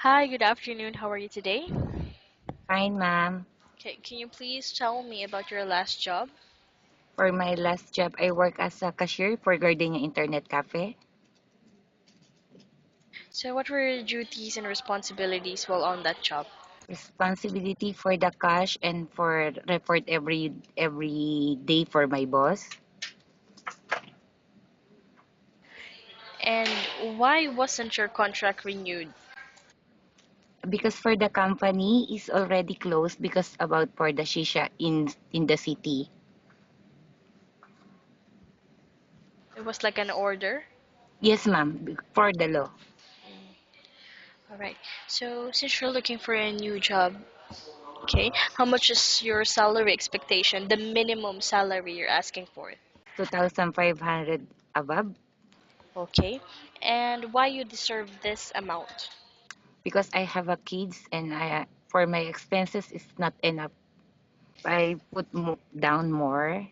Hi, good afternoon. How are you today? Fine, ma'am. Okay, can you please tell me about your last job? For my last job, I work as a cashier for Gardenia Internet Cafe. So, what were your duties and responsibilities while on that job? Responsibility for the cash and for report every day for my boss. And why wasn't your contract renewed? Because for the company is already closed because about for the shisha in the city. It was like an order. Yes, ma'am. For the law. All right. So, since you're looking for a new job, okay, how much is your salary expectation, the minimum salary you're asking for? 2,500 above Okay. And why you deserve this amount? because I have a kids and I for my expenses is not enough. I put down more.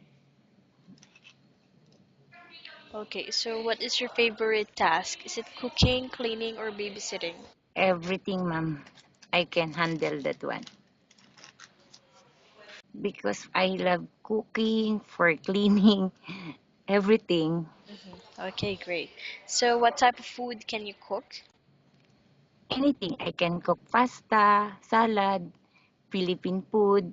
Okay, so what is your favorite task? Is it cooking, cleaning, or babysitting? Everything, ma'am. I can handle that one. Because I love cooking, for cleaning, everything. Okay, great. So what type of food can you cook? Anything. I can cook pasta, salad, Philippine food.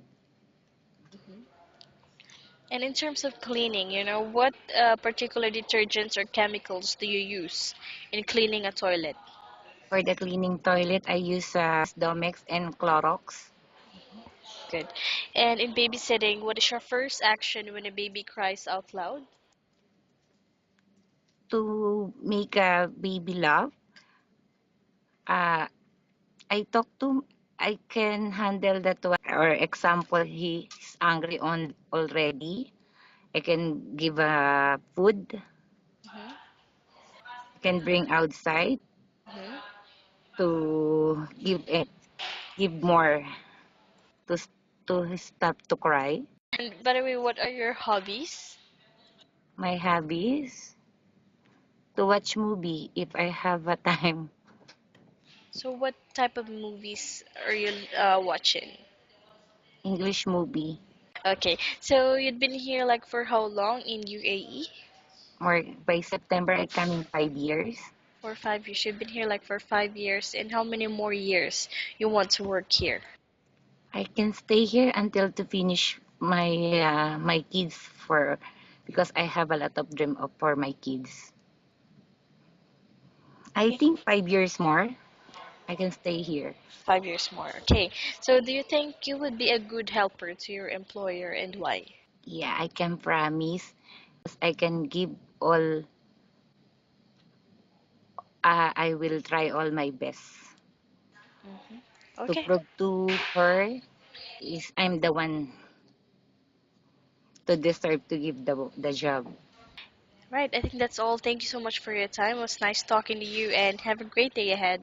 And in terms of cleaning, what particular detergents or chemicals do you use in cleaning a toilet? For the cleaning toilet, I use Domex and Clorox Good. And in babysitting, what is your first action when a baby cries out loud? to make a baby laugh. Uh, I talk to, I can handle that one. Or example, he's angry on already. I can give food. Hmm. Can bring outside Hmm. to give more to stop to cry. And by the way, what are your hobbies? My hobbies to watch movie if I have a time. So what type of movies are you watching? English movie. Okay, so you'd been here like for how long in UAE? More by September I coming 5 years. For 5 years. You've been here like for 5 years, and how many more years you want to work here? I can stay here until to finish my kids for because I have a lot of dream of for my kids. I Okay, think 5 years more I can stay here. 5 years more. Okay, so do you think you would be a good helper to your employer and why? Yeah, I can promise I can give all I will try all my best Hmm. to Okay, prove to her is I'm the one to deserve to give the job. right. I think that's all. Thank you so much for your time. It was nice talking to you, and have a great day ahead.